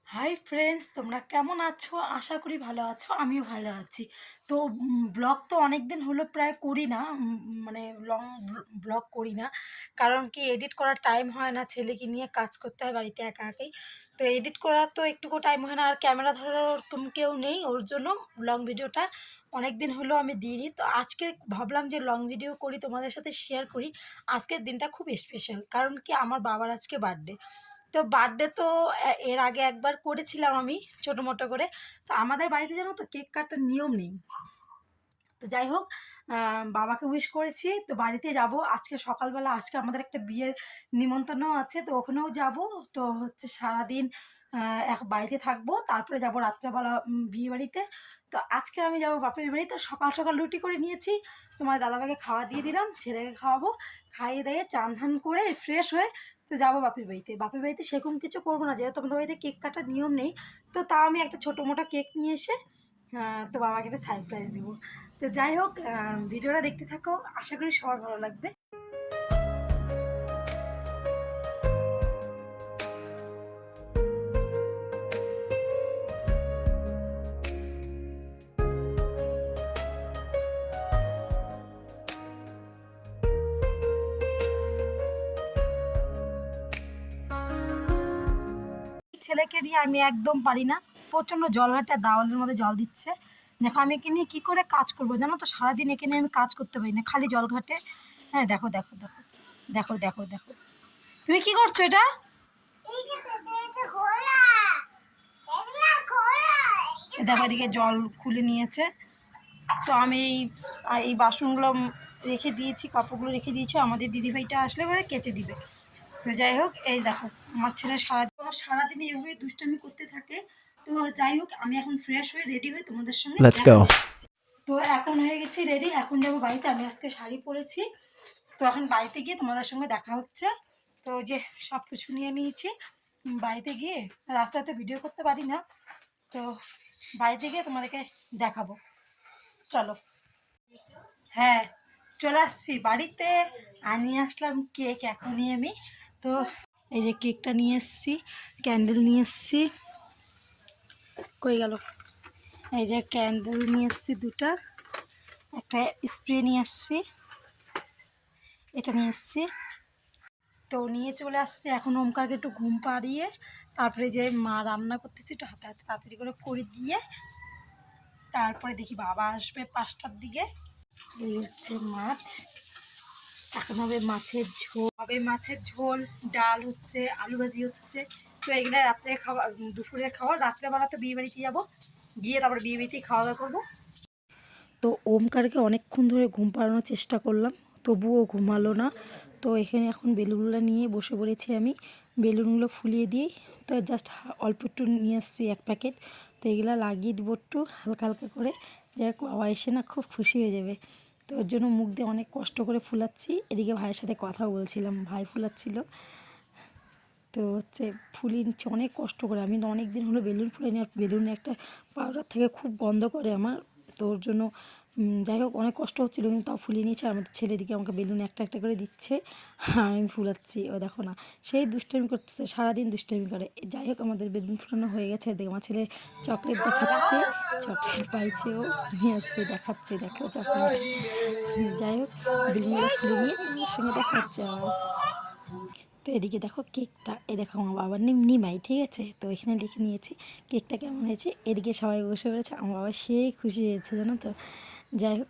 Hi friends, তোমরা কেমন আছো? আশা করি ভালো আছো। আমিও ভালো আছি। তো ব্লগ তো অনেক দিন হলো প্রায় করি না, মানে লং ব্লগ করি না। কারণ কি, এডিট করার টাইম হয় না, ছেলেকে নিয়ে কাজ করতে হয় বাড়িতে একা একাই। তো এডিট করার তো একটুকু টাইম হয় না, আর ক্যামেরা ধরার ওরকম কেউ নেই, ওর জন্য লং ভিডিওটা অনেক দিন হলো আমি দিইনি। তো আজকে ভাবলাম যে লং ভিডিও করি, তোমাদের সাথে শেয়ার করি। আজকের দিনটা খুব স্পেশাল, কারণ কি আমার বাবার আজকে বার্থডে। তো বার্থডে তো এর আগে একবার করেছিলাম আমি ছোটো মোটো করে। তো আমাদের বাড়িতে জানো তো কেক কাটার নিয়ম নেই। তো যাই হোক, বাবাকে উইশ করেছি, তো বাড়িতে যাব আজকে সকালবেলা। আজকে আমাদের একটা বিয়ের নিমন্ত্রণও আছে, তো ওখানেও যাব। তো হচ্ছে সারাদিন এক বাড়িতে থাকবো, তারপরে যাব রাত্রেবেলা বিয়ে বাড়িতে। তো আজকে আমি যাব বাপের বাড়িতে। সকাল সকাল রুটি করে নিয়েছি, তোমার দাদাভাইকে খাওয়া দিয়ে দিলাম, ছেলেকে খাওয়াবো। খাইয়ে দিয়ে চান ধান করে ফ্রেশ হয়ে তো যাবো বাপের বাড়িতে। বাপের বাড়িতে সেরকম কিছু করবো না, যেহেতু আমাদের বাড়িতে কেক কাটার নিয়ম নেই। তো তাও আমি একটা ছোটো মোটো কেক নিয়ে এসে তো বাবাকে একটা সারপ্রাইজ দিব। তো যাই হোক, ভিডিওটা দেখতে থাকো, আশা করি সবার ভালো লাগবে। ছেলেকে নিয়ে আমি একদম পারি না, প্রচণ্ড জল ঘাটে দাওয়ালের মধ্যে জল দিচ্ছে। দেখো আমি একে নিয়ে কী করে কাজ করবো জানো তো, সারাদিন একে নিয়ে আমি কাজ করতে পারি না, খালি জল ঘাটে। হ্যাঁ, দেখো দেখো দেখো দেখো দেখো দেখো, তুমি কি করছো এটা? দেখো এদিকে জল খুলে নিয়েছে। তো আমি এই বাসনগুলো রেখে দিয়েছি, কাপড়গুলো রেখে দিয়েছি, আমাদের দিদিভাইটা আসলে পরে কেচে দিবে। তো যাই হোক, এই দেখো আমার ছেলে সারাদিন এইভাবে দুষ্টামি করতে থাকে। তো যাই হোক, আমি এখন ফ্রেশ হয়ে রেডি হয়ে তোমাদের সঙ্গে দেখা হচ্ছে। তো এখন হয়ে গেছি রেডি, এখন যাবো বাড়িতে। আমি আজকে শাড়ি পরেছি, তো এখন বাড়িতে গিয়ে তোমাদের সঙ্গে দেখা হচ্ছে। তো যে সব কিছু নিয়ে নিয়েছি, বাড়িতে গিয়ে রাস্তাতে ভিডিও করতে পারি না, তো বাড়িতে গিয়ে তোমাদেরকে দেখাবো। চলো। হ্যাঁ, চলে আসছি বাড়িতে। নিয়ে আসলাম কেক এখনই আমি। তো এই যে কেকটা নিয়ে এসছি, ক্যান্ডেল নিয়ে এসছি। কই গেল? এই যে ক্যান্ডেল নিয়ে এসছি দুটা, একটা স্প্রে নিয়ে আসছি, এটা নিয়ে এসছি। তো নিয়ে চলে আসছে। এখন ওমকারকে একটু ঘুম পাড়িয়ে তারপরে যে মা রান্না করতেছে একটু হাতে হাতে তাড়াতাড়ি করে দিয়ে তারপরে দেখি বাবা আসবে 5টার দিকে। এই হচ্ছে মাছ, এখন হবে মাছের ঝোল, ডাল হচ্ছে, আলু ভাজি হচ্ছে। তো এগুলো রাত্রে খাওয়া, দুপুরের খাওয়া। রাত্রেবেলা তো বিয়ে বাড়িতে যাবো, গিয়ে তারপরে বিয়ে বাড়িতেই খাওয়া দাওয়া করবো। তো ওমকারকে অনেকক্ষণ ধরে ঘুম পাড়ানোর চেষ্টা করলাম, তবুও ঘুমালো না। তো এখানে এখন বেলুনগুলো নিয়ে বসে পড়েছি আমি, বেলুনগুলো ফুলিয়ে দিই। তো জাস্ট অল্প একটু নিয়ে আসছি 1 প্যাকেট। তো এগুলো লাগিয়ে দেবো একটু হালকা হালকা করে, যাই হোক বাবা এসে না খুব খুশি হয়ে যাবে। তো ওর জন্য মুখ দিয়ে অনেক কষ্ট করে ফুলাচ্ছি। এদিকে ভাইয়ের সাথে কথা বলছিলাম, ভাই ফুলাচ্ছিল। তো হচ্ছে ফুলিয়ে নিচ্ছে অনেক কষ্ট করে। আমি তো অনেক দিন হলো বেলুন ফুলিনি, আর বেলুনে একটা পাউডার থেকে খুব গন্ধ করে আমার। তো ওর জন্য যাই হোক অনেক কষ্ট হচ্ছিলো, কিন্তু তাও ফুলিয়ে নিয়েছে। আর আমাদের ছেলেদিকে আমাকে বেলুন একটা একটা করে দিচ্ছে, আমি ফুলাচ্ছি। ও দেখো না, সেই দুষ্টামি করতেছে, সারাদিন দুষ্টামি করে। যাই হোক আমাদের বেলুন ফুলানো হয়ে গেছে। দেখো আমার ছেলে চকলেট দেখাচ্ছে, চকলেট পাইছে, ও নিয়ে আসছে, দেখাচ্ছে, দেখো চকলেট। যাই হোক বেলুনগুলো ফুলে নিয়ে তোমার সঙ্গে দেখা হচ্ছে আবার। তো এদিকে দেখো কেকটা, দেখো আমার বাবার নিমাই, ঠিক আছে? তো এখানে লিখে নিয়েছি কেকটা কেমন হয়েছে। এদিকে সবাই বসে পড়েছে, আমার বাবা সেই খুশি হয়েছে জানো তো। যাই হোক,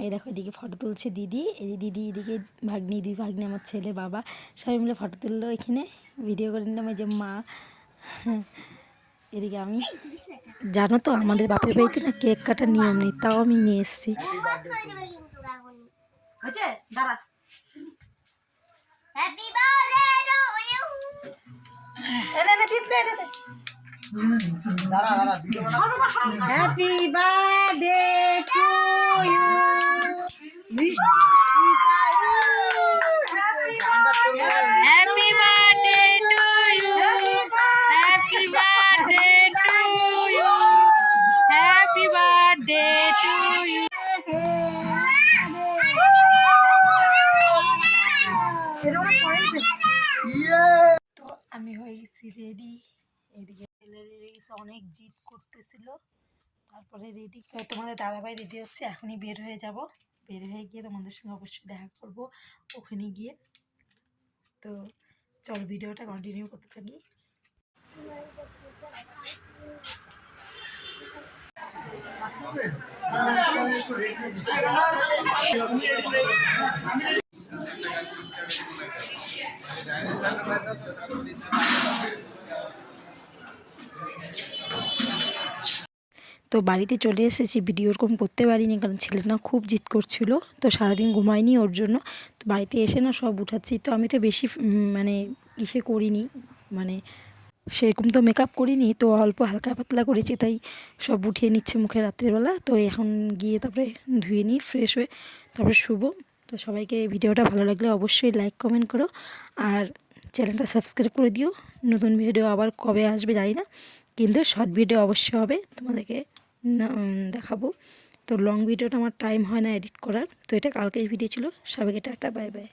এই দেখো এদিকে ফটো তুলছে দিদি, দিদি এদিকে ভাগ্নি, 2 ভাগ্নি, আমার ছেলে, বাবা সবাই মিলে ফটো তুললো। এখানে ভিডিও করে নিলাম, এই যে মা। এদিকে আমি, জানো তো আমাদের বাপের বাড়িতে না কেক কাটার নিয়ম নেই, তাও আমি নিয়ে এসেছি। দাঁড়া, happy birthday to you. Happy birthday to you, happy birthday to you, happy birthday to you, happy birthday to you. তো আমি হয়ে গেছি রেডি, এদিকে ছেলে এসে অনেক জিদ করতেছিল। তারপরে রেডি, তোমাদের দাদাভাই রেডি হচ্ছে, এখনই বের হয়ে যাব। বের হয়ে গিয়ে তোমাদের সঙ্গে অবশ্যই দেখা করব ওখানে গিয়ে। তো চল ভিডিওটা কন্টিনিউ করতে থাকি। তো বাড়িতে চলে এসেছি, ভিডিও ওরকম করতে পারিনি কারণ ছেলেটা না খুব জিদ করছিল, তো সারাদিন ঘুমায়নি ওর জন্য। তো বাড়িতে এসে না সব উঠাচ্ছি। তো আমি তো বেশি মানে ইসে করিনি, মানে সেরকম তো মেকআপ করিনি, তো অল্প হালকা পাতলা করেছি, তাই সব উঠিয়ে নিচ্ছে মুখে রাত্রিবেলা। তো এখন গিয়ে তারপরে ধুয়ে নিই ফ্রেশ হয়ে, তারপরে শুবো। তো সবাইকে ভিডিওটা ভালো লাগলে অবশ্যই লাইক কমেন্ট করো, আর চ্যানেলটা সাবস্ক্রাইব করে দিও। নতুন ভিডিও আবার কবে আসবে জানি না, কিন্তু শর্ট ভিডিও অবশ্যই হবে, তোমাদেরকে দেখাবো। তো লং ভিডিওটা আমার টাইম হয় না এডিট করার, তো এটা কালকের ভিডিও ছিল। সবাইকে টাটা, বাই বাই।